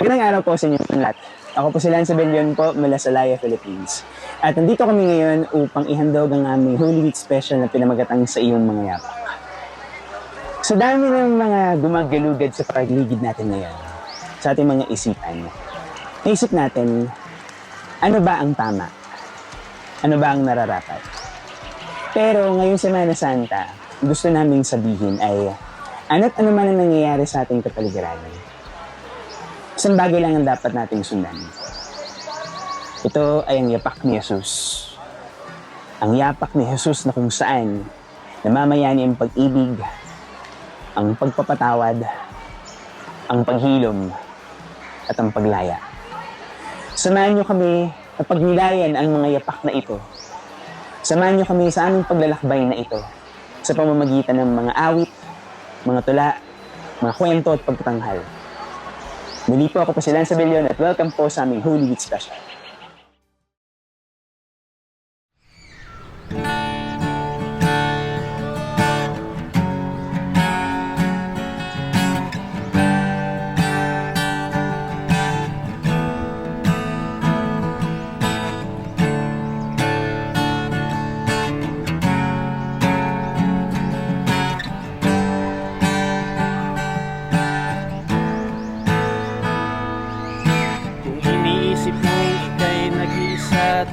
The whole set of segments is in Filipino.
Magandang araw po sa inyo lahat. Ako po si Lance Abellion po mula sa Laya, Philippines. At nandito kami ngayon upang ihandog ang aming Holy Week special na pinamagatang sa iyong mga yapak. Sa dami ng mga gumagalugad sa pagligid natin ngayon, sa ating mga isipan, naisip natin, ano ba ang tama? Ano ba ang nararapat? Pero ngayong Semana Santa, gusto naming sabihin ay ano't ano man ang nangyayari sa ating kapaligiran. Isang bagay lang ang dapat nating sundan. Ito ay ang yapak ni Jesus. Ang yapak ni Jesus na kung saan namamayani ang pag-ibig, ang pagpapatawad, ang paghilom, at ang paglaya. Samahan niyo kami na pagnilayan ang mga yapak na ito. Samahan niyo kami sa aming paglalakbay na ito sa pamamagitan ng mga awit, mga tula, mga kwento at pagtatanghal. Muli po ako po si Lance Abellion at welcome po sa aming Holy Week Special.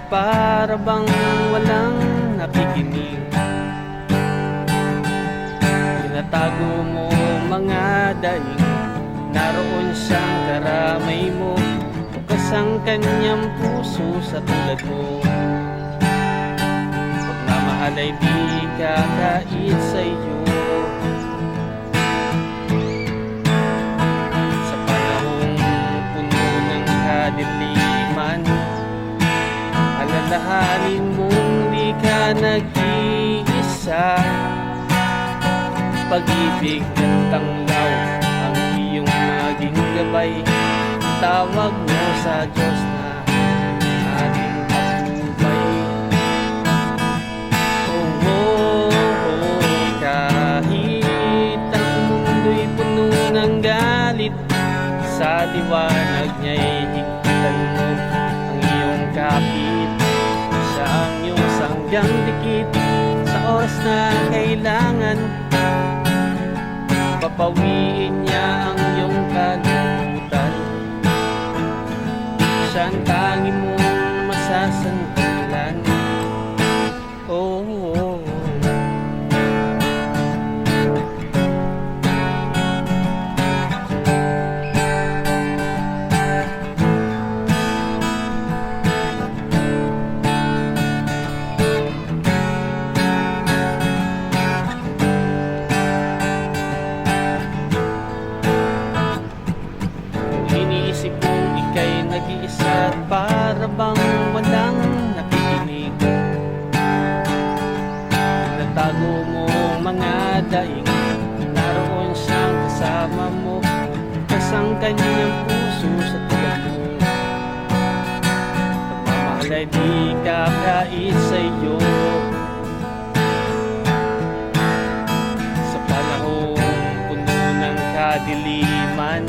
Para bang walang nakikinig, tinatago mo mga daing, naroon siyang karamay mo, bukas ang kanyang puso sa tulad mo. Pagmamahal ay di kakait sa iyo, sa panahong puno ng kadiliman, alalahanin mong di ka nag-iisa. Pag-ibig at tanglaw ang iyong maging gabay, tawag mo sa Diyos na ating patnubay. Kahit ang mundo'y puno ng galit, sa liwanag niya'y higpitan mo ang iyong kapit. Siya ang iyong sanggang dikit sa oras na kailangan, papawiin niya ang iyong kalungkutan. Siya ang tangi mong masasandalan. Oh, oh, oh. Nag-iisa at para bang walang nakikinig, natago mo mga daing, naroon siyang kasama mo, kasang kanyang puso sa tulad mo. Pagmamahal ay di kakait sa iyo, sa panahong puno ng kadiliman,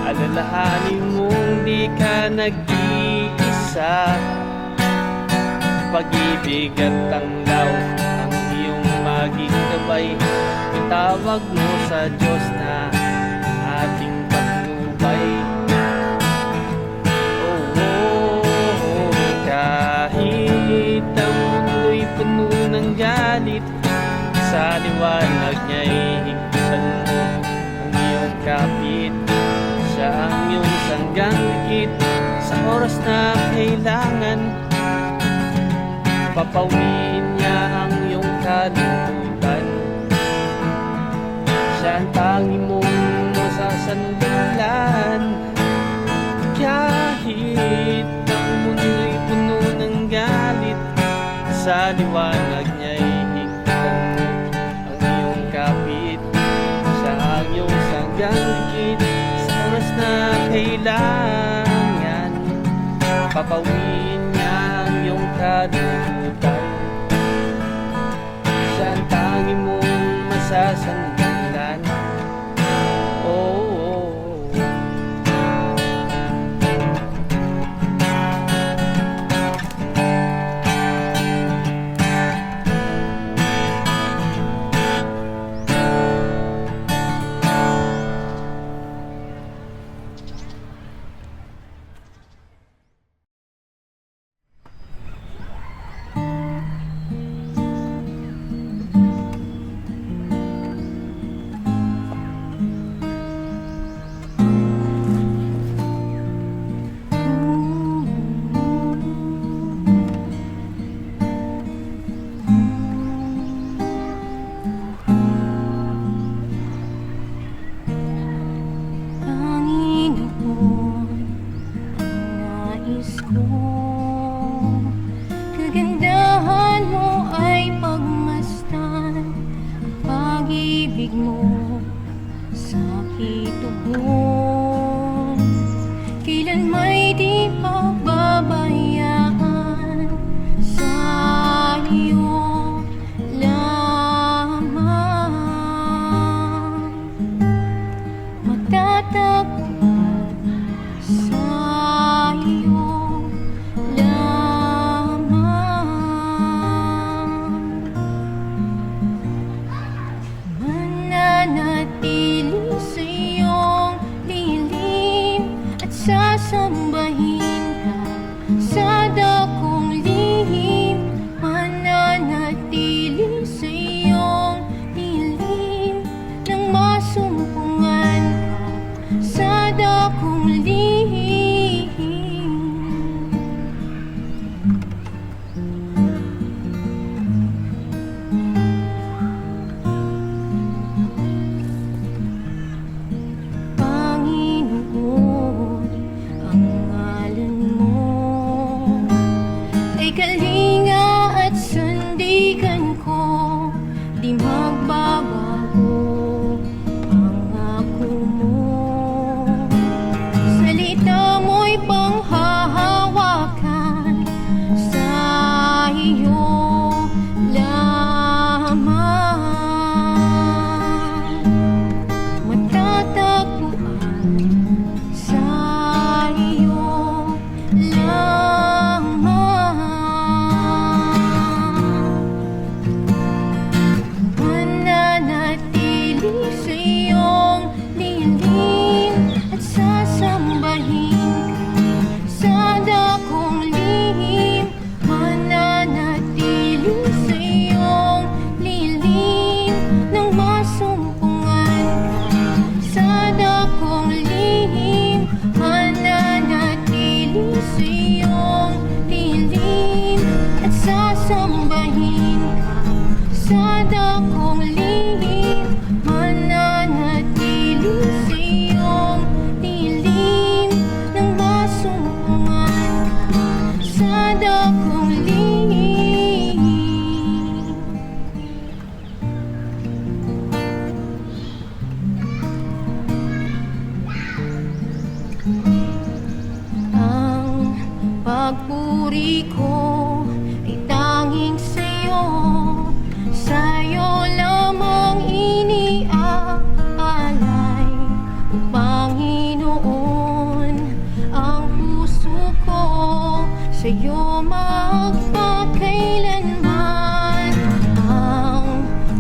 alalahanin mong di ka nag-iisa. Pag-ibig at tanglaw ang iyong maging gabay, itawag mo sa Diyos na ating patnubay. Oh, oh, oh. Kahit ang mundo'y puno ng galit, sa liwanag niya'y higpitan mo ang iyong kapit. Siya ang iyong sanggang dikit sa oras na kailangan, papawiin niya ang iyong kalungkutan. Siya ang tangi mong masasandalan. Kahit ang mundo'y puno ng galit, sa liwanag niya'y higpitan mo ang iyong kapit. Siya ang iyong sanggang dikit na kailangan, papawiin niya ang iyong kalungkutan. Siya ang tangi mong masasandalan. Oh, oh, oh. sasambahin ka sa dakong lihim, mananatili sa iyong dilim nang masumpungan ka sa dakong lihim. Panginoon, ang ngalan mo ay kalinga at sandigan ko, di magbabago ang ako mo. Salita mo'y panghahawakan sa iyo lamang, matatagpuan sa iyo lamang. Mananatili sa iyong dilim at sasambahin ka sa dakong lihim, mananatili sa iyong lilim nang masumpungan ka sa dakong lihim, mananatili sa iyong lilim at sasambahin ka sa dakong lihim, mananatili sa iyong lilim nang masumpungan ka sa dakong lihim. Ang pagpuri ko ay tanging sa'yo, sa'yo lamang iniaalay. O Panginoon, ang puso ko sa'yo magpakailanman. Ang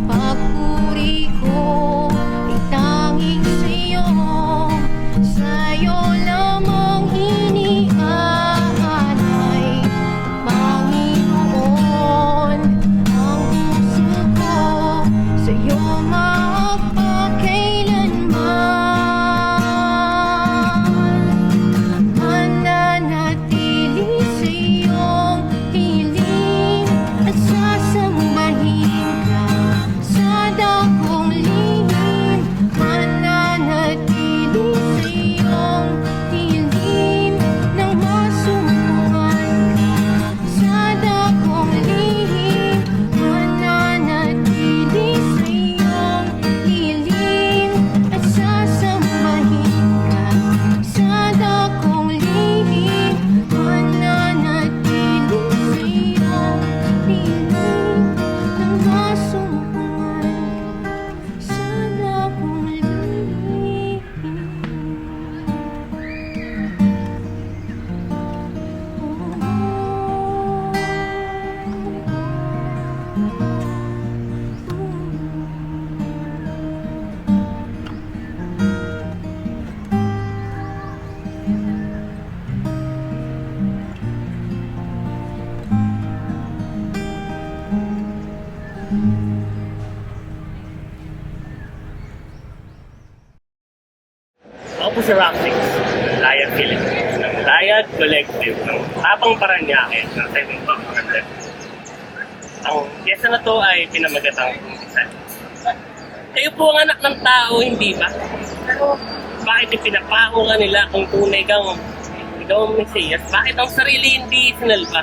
pagpuri ko ay tanging sa'yo, sa'yo lamang iniaalay. Panginoon, ang puso ko sa'yo magpakailanman. Mananatili sa iyong piling at sasambahin ka sa dakong lihim, mananatili sa iyong piling nang masumpungan ka sa dakong lihim, mananatili sa iyong lilim at sasambahin ka sa dakong lihim, mananatili sa iyong lilim nang masumpungan ka sa dakong lihim. Ako po si Rock6, Layad Philippines, ng Layad Collective, ng Tapang Paranaque, ng 1700. Ang pyesa na to ay pinamagatang kumpisan. Kayo po ang anak ng tao, hindi ba? Pero bakit ipinapako ka nila kung tunay kang ikaw ang Mesiyas? Bakit ang sarili hindi sinalba?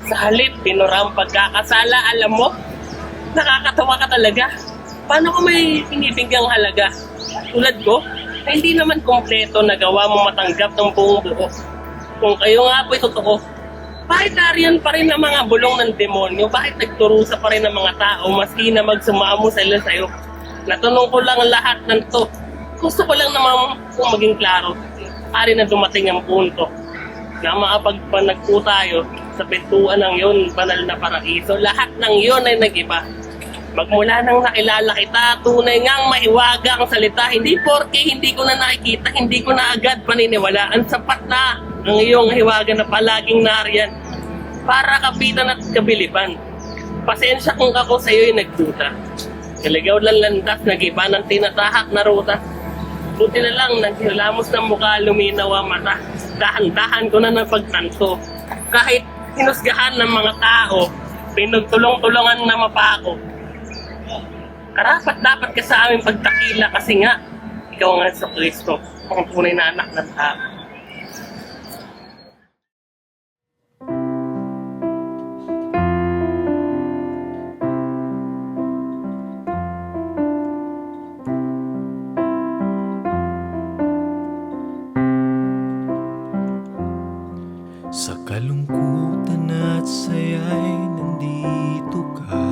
Sa halip, pinura ang pagkakasala, alam mo? Nakakatawa ka talaga. Paano ko may pinibigyan halaga? Tulad ko, na hindi naman kompleto nagawa mo matanggap ng buong buo. Kung kayo nga po'y totoo, bakit nariyan pa rin ang mga bulong ng demonyo? Bakit nagturusa pa rin ang mga tao maski na magsumamo sila sa'yo? Natanong ko lang lahat ng to. Gusto ko lang naman kung maging klaro. Pari na dumating ang punto na makapagpanagpo tayo sa pintuan ng yun, banal na paraiso. Lahat ng yun ay nag-iba. Magmula nang nakilala kita, tunay ngang mahiwaga ang salita. Hindi porke hindi ko na nakikita, hindi ko na agad paniniwalaan. Sapat na ang iyong hiwaga na palaging nariyan para kapitan at kabiliban. Pasensya kung ako sa iyo'y nagduda. Kaligaw lang landas, nag-iba ng tinatahak na ruta. Buti na lang, naghilamos ng mukha, luminaw ang mata. Dahan-dahan ko na napagtanto. Kahit hinusgahan ng mga tao, pinagtulong-tulungan na mapako. Karapat dapat ka sa aming pagtakila kasi nga, ikaw nga sa Kristo, ang tunay na anak ng tao. Sa kalungkutan at saya'y nandito ka.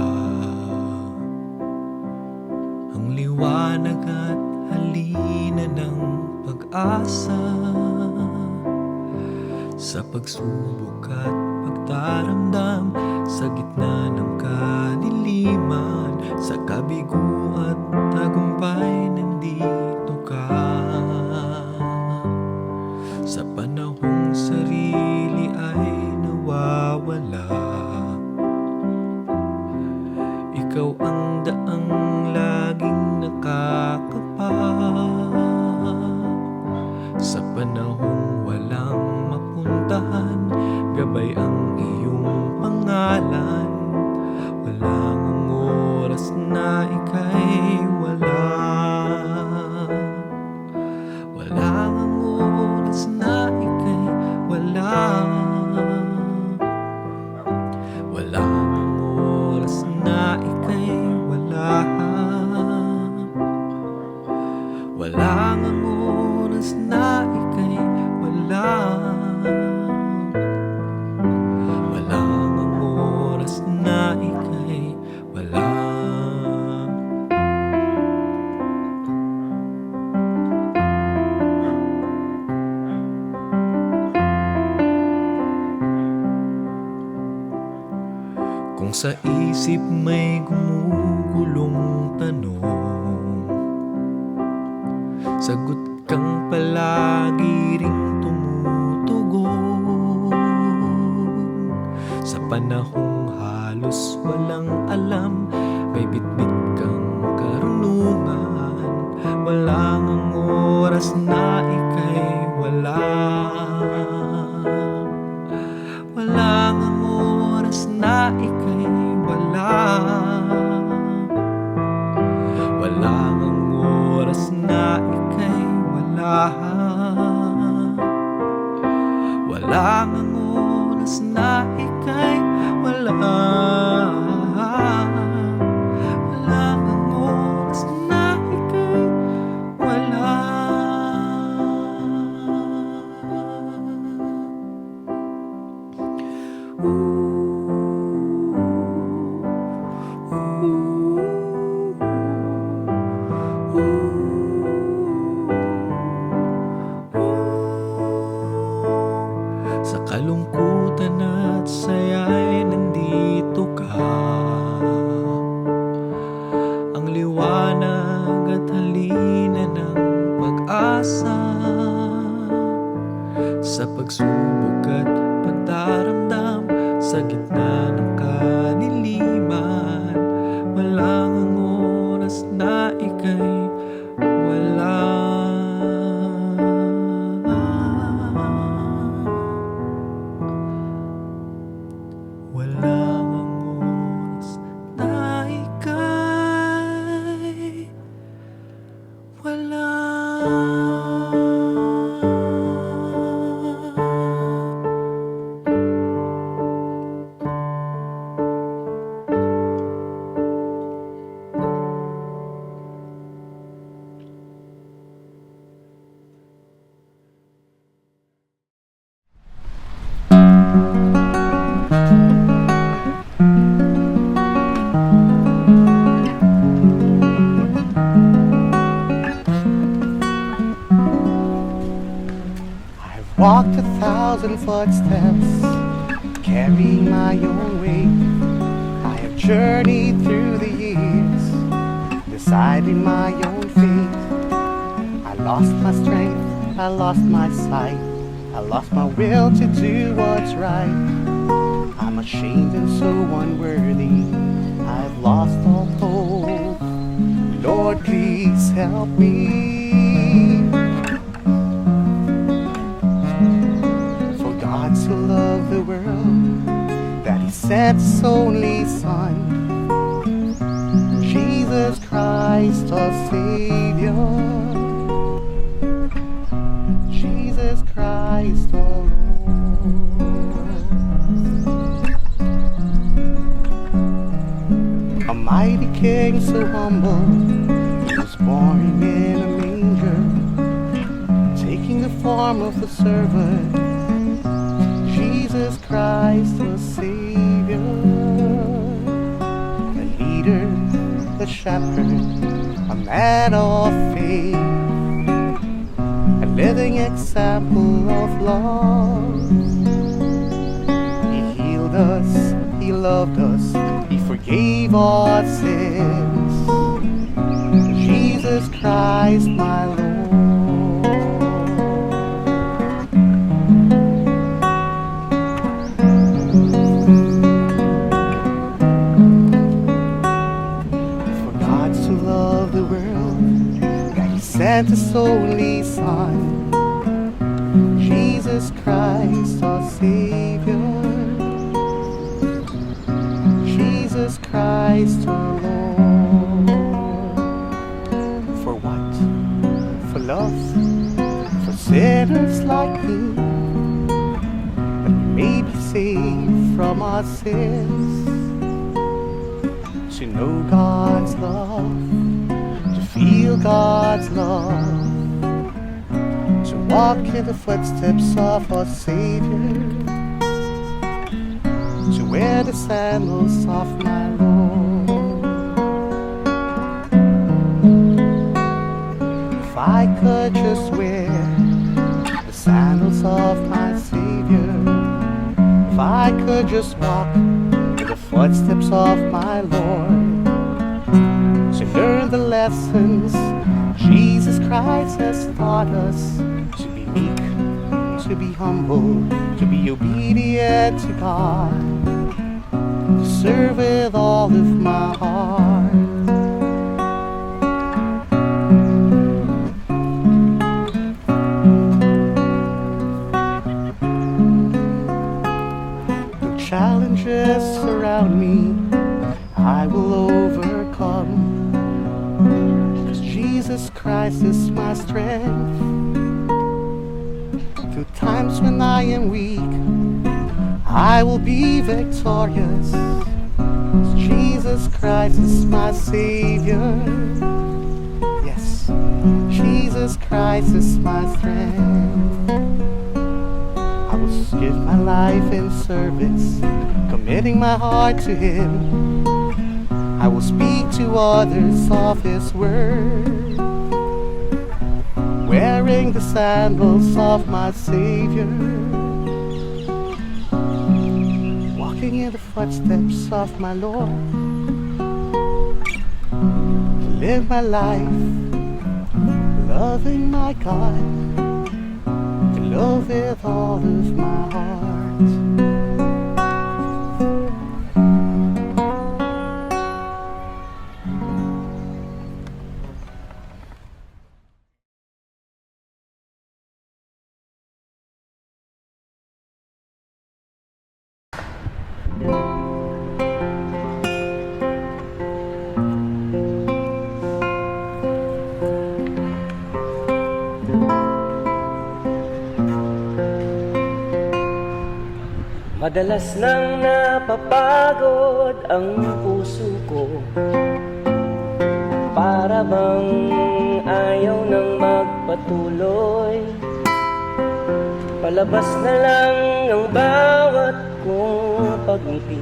Ang liwanag at halina ng pag-asa. Sa pagsubok at pagtaramdam, sa gitna ng kadiliman, sa kabigo at tagumpay nandito ka. Sa panahong sarili ay nawawala, ikaw ang daang laging nakakapa. Sa panahong walang mapuntahan, gabay ang iyong pangalan. Walang ang oras na ika'y wala. Walang ang oras na ika'y wala. Walang ang oras na ika'y wala. Walang ang oras na ika'y wala. Walang ang oras na ika'y wala. Kung sa isip may gumugulong tanong, sagot kang palagi ring tumutugon. Sa panahong halos walang alam, may bitbit kang karunungan. Walang ang oras na ika'y wala. Walang ang oras na ika'y wala. Walang ang oras na ika'y wala. Walang ang oras na ika'y wala. Walang ang oras na ika'y wala. Sa kalungkutan at saya'y nandito ka. Ang liwanag at halina ng pag-asa. Sa pagsubok at pagdaramdam, sa gitna ng kadiliman, walang ang oras na ika'y wala. Walang ang oras na ika'y wala. Walked 1,000 footsteps, carrying my own weight. I have journeyed through the years, deciding my own fate. I lost my strength, I lost my sight, I lost my will to do what's right. I'm ashamed and so unworthy, I've lost all hope. Lord, please help me. For God so loved the world that He sent His only Son, Jesus Christ our Savior, Jesus Christ our Lord. A mighty King so humble, He was born in a manger, taking the form of the servant, Jesus Christ the Savior, a leader, a shepherd, a man of faith, a living example of love. He healed us, He loved us, He forgave our sins. Jesus Christ my Lord. For God so loved the world that He sent His only Son, Jesus Christ our Savior, Jesus Christ our Lord. For what? For love, for sinners like me, that we may be saved from our sins, to know God's love, to feel God's love, to walk in the footsteps of our Savior, to wear the sandals of my Lord. If I could just wear the sandals of my Savior, if I could just walk in the footsteps of my Lord, to learn the lessons Jesus Christ has taught us, to be meek, to be humble, to be obedient to God, to serve with all of my heart. Though challenges surround me, I will overcome, because Jesus Christ is my strength. Through times when I am weak, I will be victorious. Jesus Christ is my Savior. Yes, Jesus Christ is my strength. I will give my life in service, committing my heart to Him. I will speak to others of His word, wearing the sandals of my Savior, walking in the footsteps of my Lord, to live my life loving my God, to love with all of my heart. Madalas nang napapagod ang puso ko, para bang ayaw nang magpatuloy. Palabas na lang ang bawat kong pag-ngiti,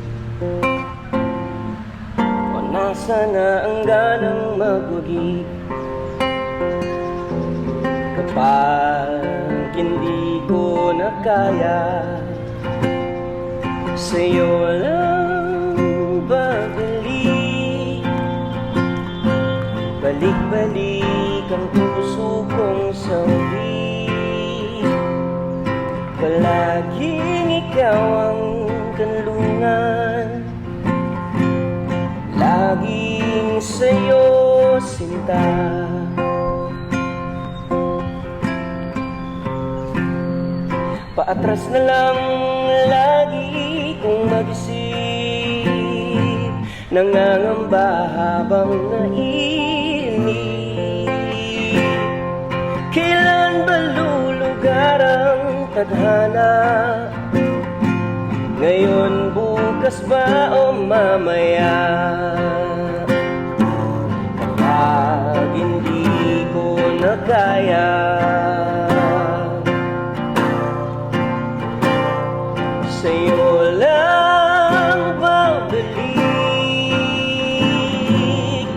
o nasa na ang ganang magwagi. Kapag hindi ko na kaya, sa'yo lang babalik. Balik-balik ang puso kong sawi. Palaging ikaw ang kanlungan, laging sa'yo sinta. Paatras na lang lagi kong mag-isip, nangangamba habang naiinip. Kailan ba lulugar ang tadhana? Ngayon, bukas ba o mamaya? Kapag hindi ko na kaya, sa'yo lang babalik.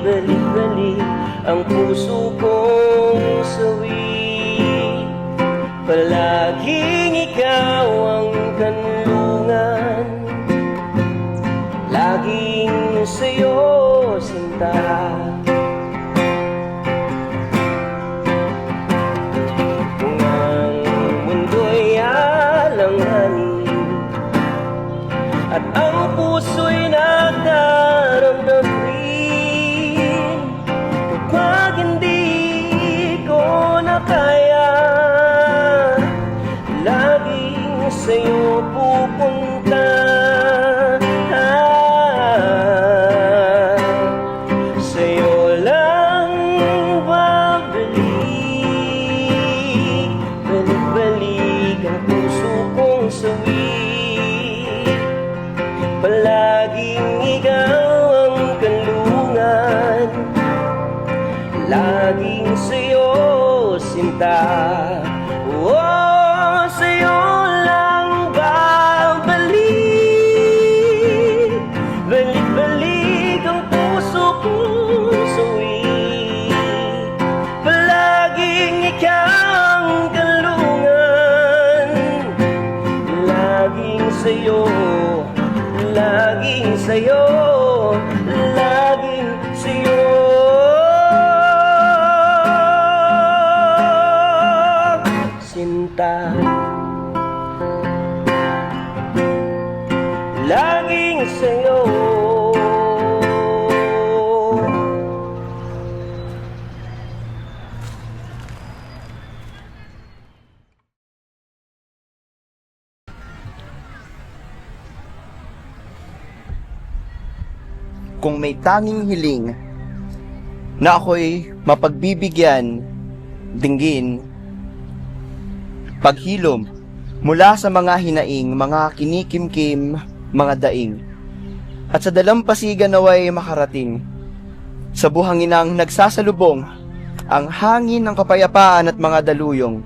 Balik-balik ang puso kong sawi. Palaging ikaw ang kanlungan, laging sa'yo sinta. Kung ang mundo'y alanganin at ang puso'y nagdaramdam rin, kapag hindi ko na kaya, laging sa'yo pupunta. Sa'yo lang babalik. Balik-balik ang puso kong sawi. Palaging ikaw ang kanlungan, laging sa'yo sinta. Oh, sa'yo lang babalik. Balik-balik ang puso kong sawi. Palaging ikaw ang kanlungan, laging sa'yo, laging sa'yo, laging sa'yo. Sinta, laging sa'yo. Kung may tanging hiling na ako'y mapagbibigyan, dinggin, paghilom mula sa mga hinaing, mga kinikimkim, mga daing, at sa dalampasigan naway makarating sa buhanginang nagsasalubong ang hangin ng kapayapaan at mga daluyong,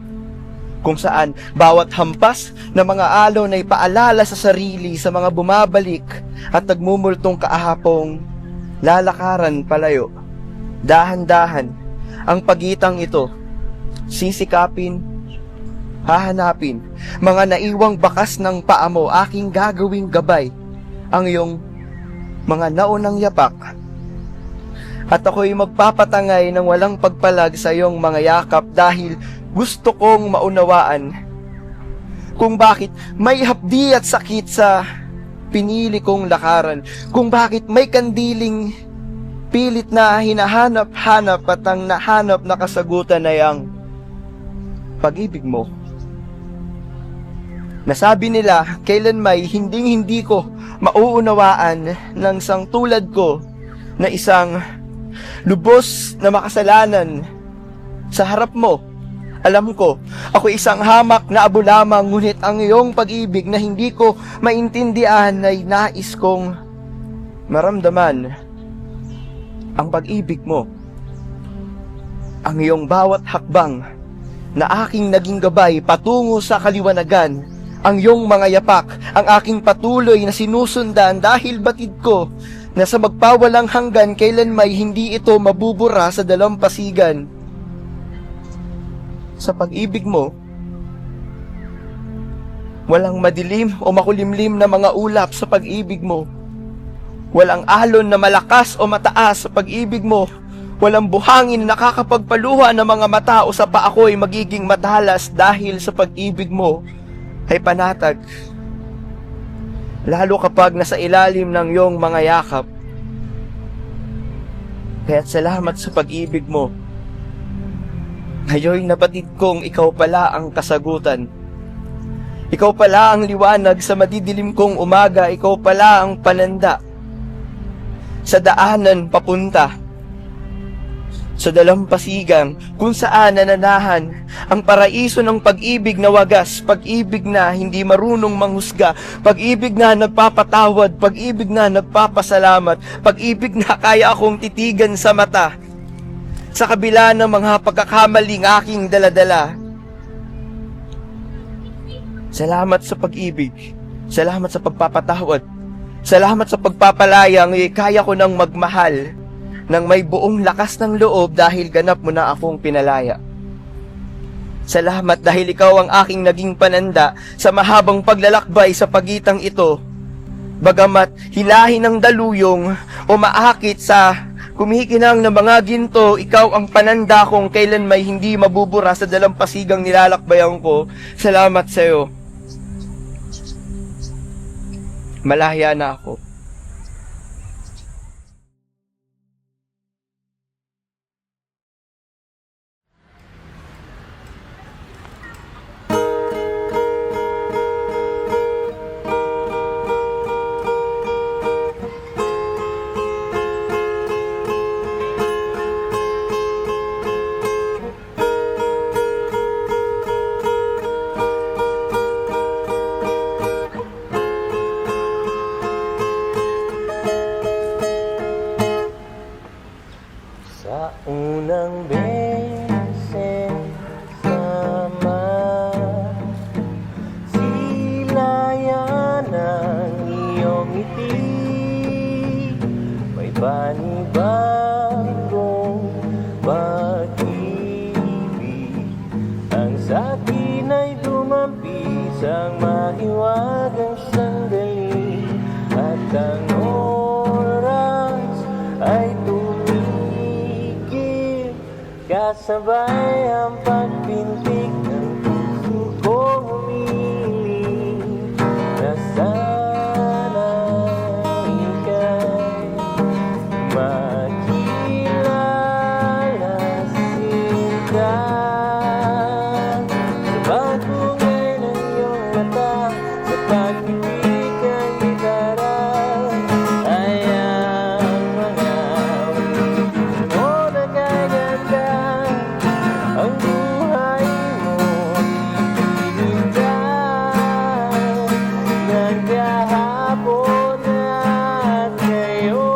kung saan bawat hampas na mga alon ay paalala sa sarili sa mga bumabalik at nagmumultong kaahapong lalakaran palayo. Dahan-dahan ang pagitang ito, sisikapin, hahanapin, mga naiwang bakas ng paa mo, aking gagawing gabay ang iyong mga naunang yapak. At ako'y magpapatangay ng walang pagpalag sa iyong mga yakap, dahil gusto kong maunawaan kung bakit may hapdi at sakit sa pinili kong lakaran, kung bakit may kandiling pilit na hinahanap-hanap at ang nahanap na kasagutan ay ang pag-ibig mo. Nasabi nila kailan may hinding-hindi ko mauunawaan ng isang tulad ko na isang lubos na makasalanan sa harap mo. Alam ko, ako isang hamak na abo lamang, ngunit ang iyong pag-ibig na hindi ko maintindihan ay nais kong maramdaman. Ang pag-ibig mo, ang iyong bawat hakbang na aking naging gabay patungo sa kaliwanagan, ang iyong mga yapak, ang aking patuloy na sinusundan, dahil batid ko na sa magpawalang hanggan kailan may hindi ito mabubura sa dalampasigan. Sa pag-ibig mo, walang madilim o makulimlim na mga ulap sa pag-ibig mo. Walang alon na malakas o mataas sa pag-ibig mo. Walang buhangin na nakakapagpaluha ng mga mata o sa pa ako'y magiging madalas dahil sa pag-ibig mo ay panatag. Lalo kapag nasa ilalim ng iyong mga yakap. Kaya't salamat sa pag-ibig mo. Ngayon nabatid kong ikaw pala ang kasagutan. Ikaw pala ang liwanag sa madidilim kong umaga. Ikaw pala ang pananda sa daanan papunta sa dalampasigan kung saan nananahan ang paraiso ng pag-ibig na wagas, pag-ibig na hindi marunong manghusga, pag-ibig na nagpapatawad, pag-ibig na nagpapasalamat, pag-ibig na kaya akong titigan sa mata sa kabila ng mga pagkakamaling aking daladala. Salamat sa pag-ibig, salamat sa pagpapatawad, salamat sa pagpapalayang kaya ko nang magmahal nang may buong lakas ng loob dahil ganap mo na akong pinalaya. Salamat dahil ikaw ang aking naging pananda sa mahabang paglalakbay sa pagitang ito. Bagamat hilahin ng daluyong o maakit sa kumikinang na mga ginto, ikaw ang pananda kong kailan may hindi mabubura sa dalampasigang nilalakbayan ko. Salamat sa iyo. Malaya na ako. Sa unang beses sama, silayan ang iyong ngiti, may panibagong pag-ibig. Ang sakin ay dumampis ang mahiwagang sandali, at ang oras ay kasabay ang pagpintig ng puso kong humiling na sana ika'y makilala sinta. Sa pagtungay ng iyong mata, sa pagpintig ng gitara, ay ang mga wiki mo nagaganda. Ang buhay mo itinintay ng kahapon at ngayon.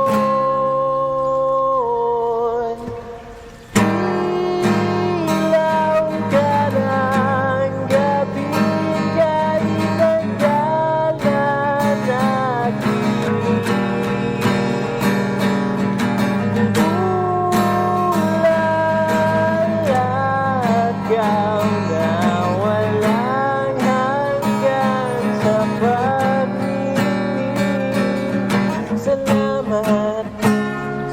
Ilaw ka ng gabi kahit ang dalan natin. Ikaw na walang hanggan sa pag-ibig. Salamat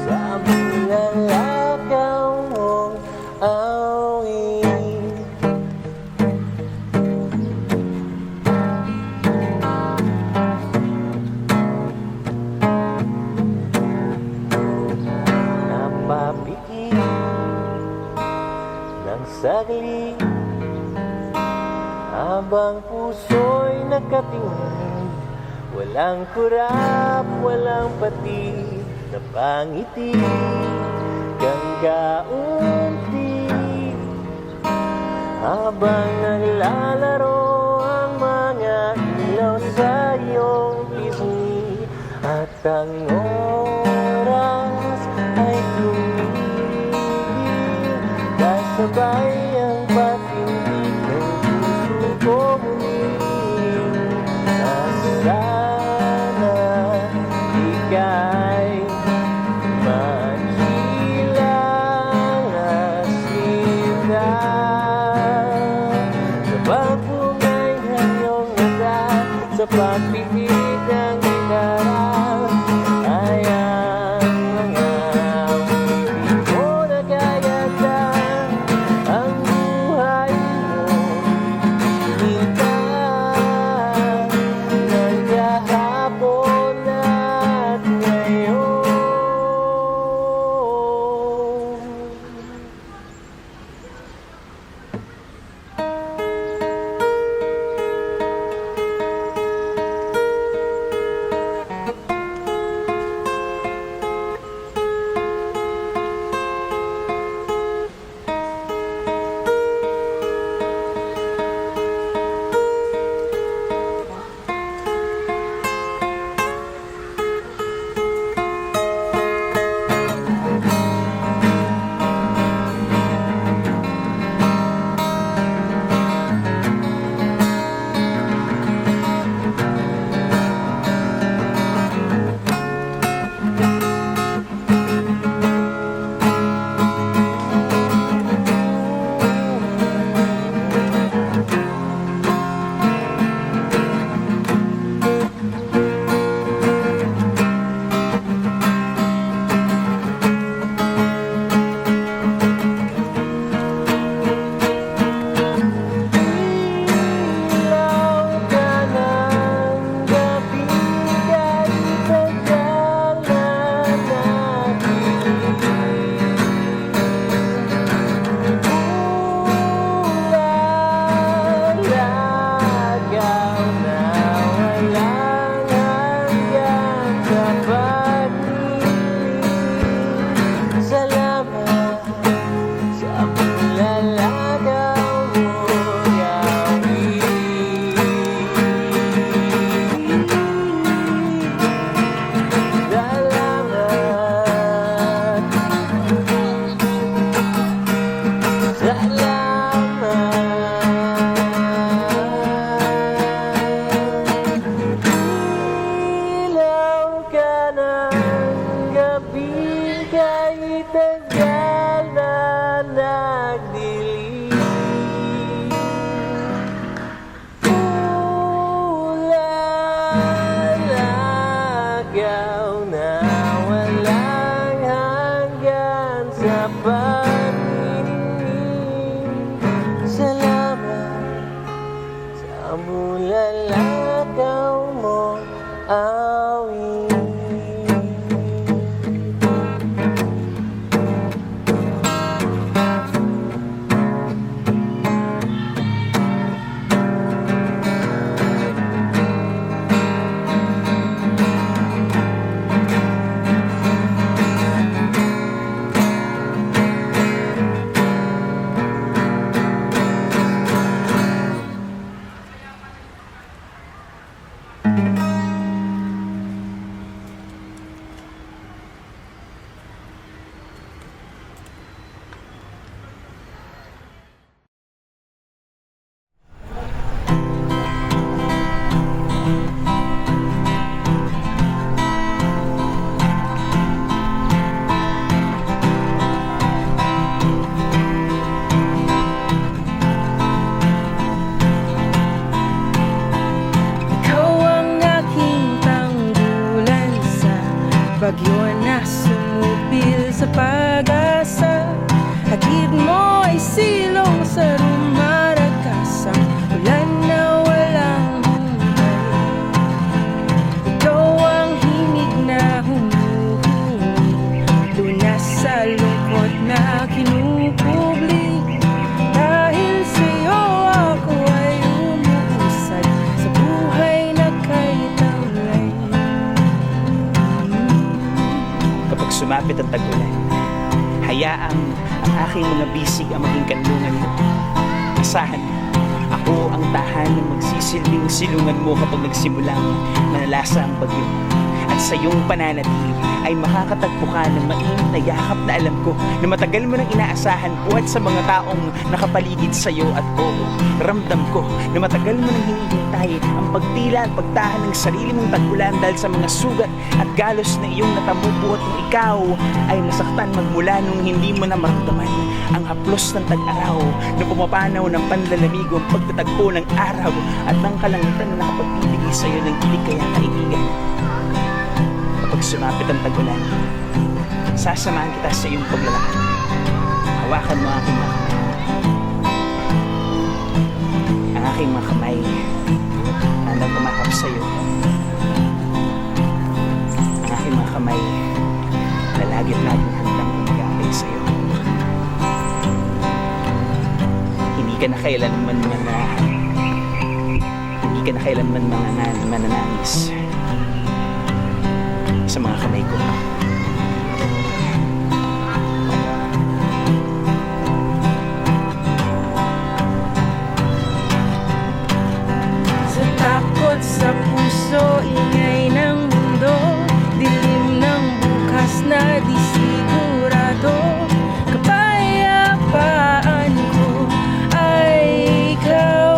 sa bulalakaw mong awit. Napapikit ng saglit habang puso'y nakatingin, walang kurap, walang pati na pangiti kang kaunti. Habang naglalaro ang mga ilaw sa iyong pisngi, at ang oras ay tumigil kasabay ang patindig ng puso ko muling. Na sana ika'y makilala sinta. Sa pagpungay ng iyong mata, sa pagpipig ng gitara, ay ang mga wiki mo nilalagaw mo awit. Ikaw ang aking tanggulan sa bagyo na sumupil sa pag-asa. Hatid mo ay silong sa rumaragasang ulan na walang humpay. Ikaw ang himig na humuhuni, lunas sa lungkot na kinukubli. Dahil sa'yo ako ay umuusad sa buhay na kay taglay. Kapag sumapit ang tag-ulan, hayaang ang aking mga bisig ang maging kanlungan mo. Asahan mo, ako ang tahanang magsisilbing silungan mo kapag nagsimulang manalasa ang bagyo. At sa iyong pananatili ay makakatagpo ka ng mainit na yakap na alam ko na matagal mo nang inaasahan buhat sa mga taong nakapaligid sa iyo. At oo, ramdam ko na matagal mo nang hinihintay ang pagtila at pagtahan ng sarili mong tag-ulan dahil sa mga sugat at galos na iyong natamo buhat nung ikaw ay nasaktan magmula nung hindi mo na maramdaman ang haplos ng tag-araw na pumapanaw ng panlalamig ang pagtatagpo ng araw at ng kalangitan na nakapagbibigay sa iyo ng iligayang kaibigan. Kapag sumapit ang tag-ulan, sasamahan kita sa iyong paglalakad. Hawakan mo ang aking mga kamay. Ang aking mga kamay handang tumakap sa iyo. Ang aking mga kamay lalagit-laging handang umagapay sa iyo. Hindi ka na kailanman mananangis sa mga kamay ko. Sa takot sa puso, ingay ng mundo, dilim ng bukas na di sigurado. Kapayapaan ko ay ikaw.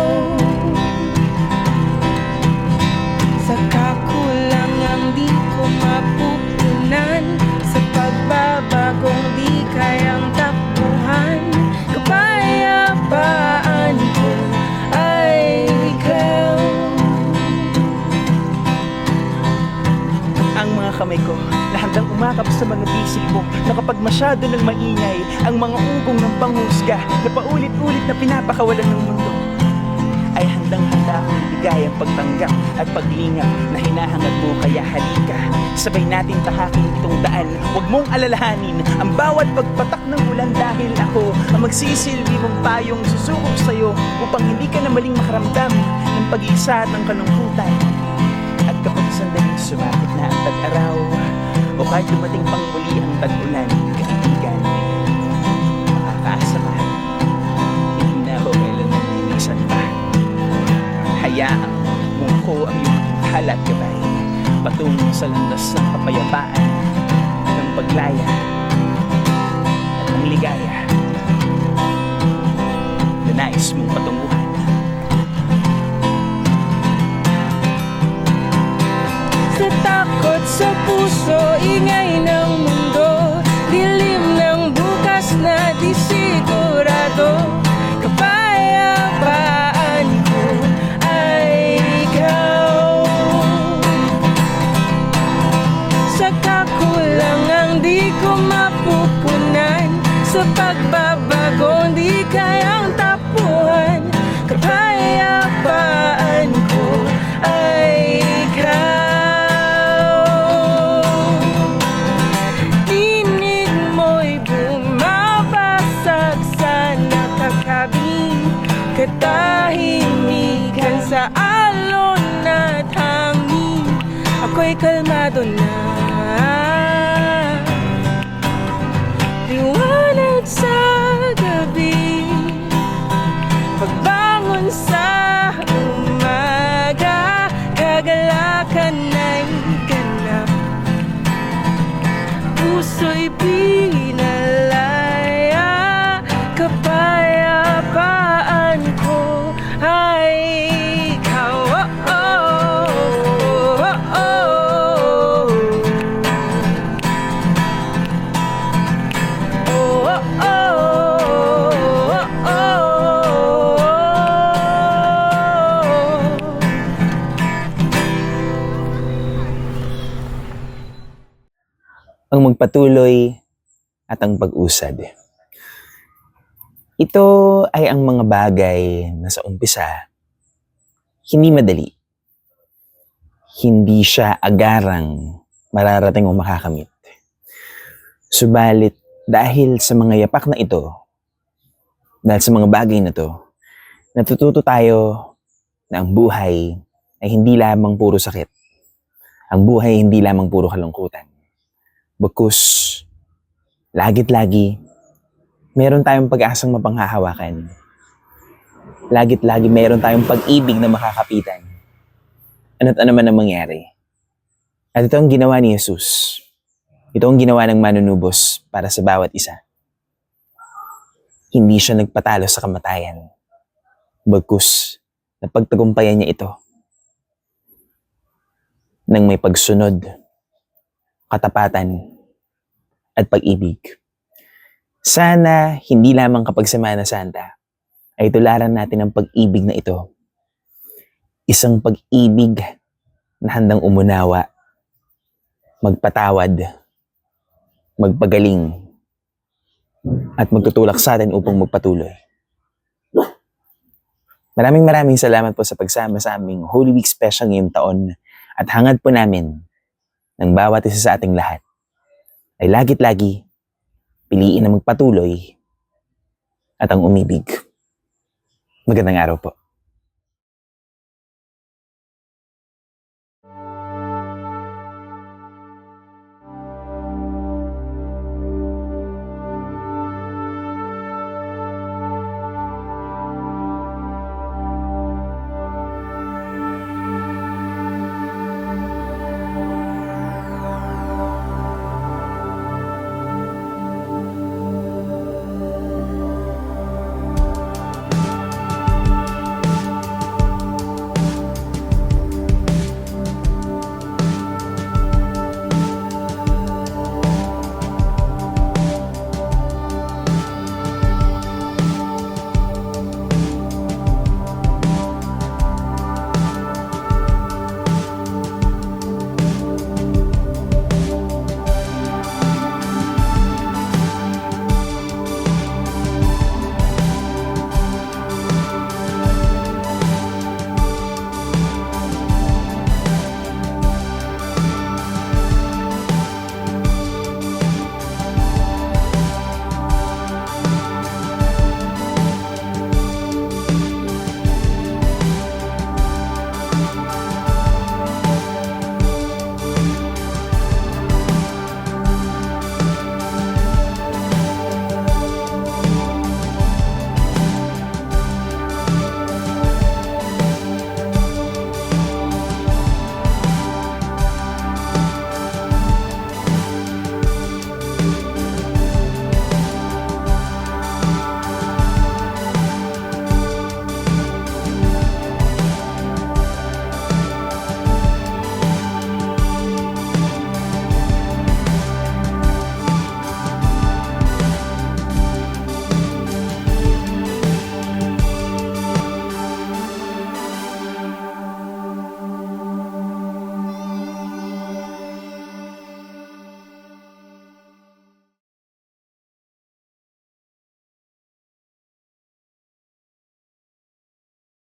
Sa kakulangang di ko mapupunan, sa pagbabagong di kayang takbuhan. Kapayapaan ko ay ikaw. Ang mga kamay ko na handang umakap sa mga bisig mo na kapag masyado nang maingay ang mga ugong ng panghusga na paulit-ulit na pinapakawalan ng mundo, ay handang-handa akong ibigay ang pagtanggap at paglingap na hinahangad mo. Kaya halika, sabay natin tahakin itong daan. Huwag mong alalahanin ang bawat pagpatak ng ulan dahil ako ang magsisilbi mong payong susukop sa'yo upang hindi ka na maling makaramdam ng pag-iisa at ng kalungkutan. At kapag sandaling sumapit na ang tag-araw o kahit dumating pang muli ang tag-ulan, kaibigan, makakaasa ka. Hindi na ako kailanman linisan pa. Hayaan mungko ang iyong halat gabay patungo sa landas ng kapayapaan, ng paglaya at ng ligaya na nais mong patunguhan. Sa takot sa puso, ingay ng mundo, dilim ng bukas na di sigurado. Kapayapaan ko ay ikaw. Sa kakulangang di ko mapupunan, sa pagbabagong di kayang tapuhan. Kapayapaan ko puso'y pinalaya. Kapayapaan ko ay ikaw. Ang magpatuloy at ang pag-usad. Ito ay ang mga bagay na sa umpisa, hindi madali. Hindi siya agarang mararating o makakamit. Subalit, dahil sa mga yapak na ito, dahil sa mga bagay na to, natututo tayo na ang buhay ay hindi lamang puro sakit. Ang buhay ay hindi lamang puro kalungkutan. Bagkus, lagit-lagi, meron tayong pag-asang mapanghahawakan. Lagit-lagi meron tayong pag-ibig na makakapitan. Ano't ano man ang mangyari. At ito ang ginawa ni Jesus. Ito ang ginawa ng manunubos para sa bawat isa. Hindi siya nagpatalo sa kamatayan. Bagkus, napagtagumpayan niya ito. Nang may pagsunod, katapatan, at pag-ibig. Sana hindi lamang kapag Semana Santa ay tularan natin ang pag-ibig na ito. Isang pag-ibig na handang umunawa, magpatawad, magpagaling, at magtutulak sa atin upang magpatuloy. Maraming salamat po sa pagsama sa aming Holy Week Special ngayong taon at hangad po namin ng bawat isa sa ating lahat ay lagit-lagi piliin na magpatuloy at ang umibig. Magandang araw po.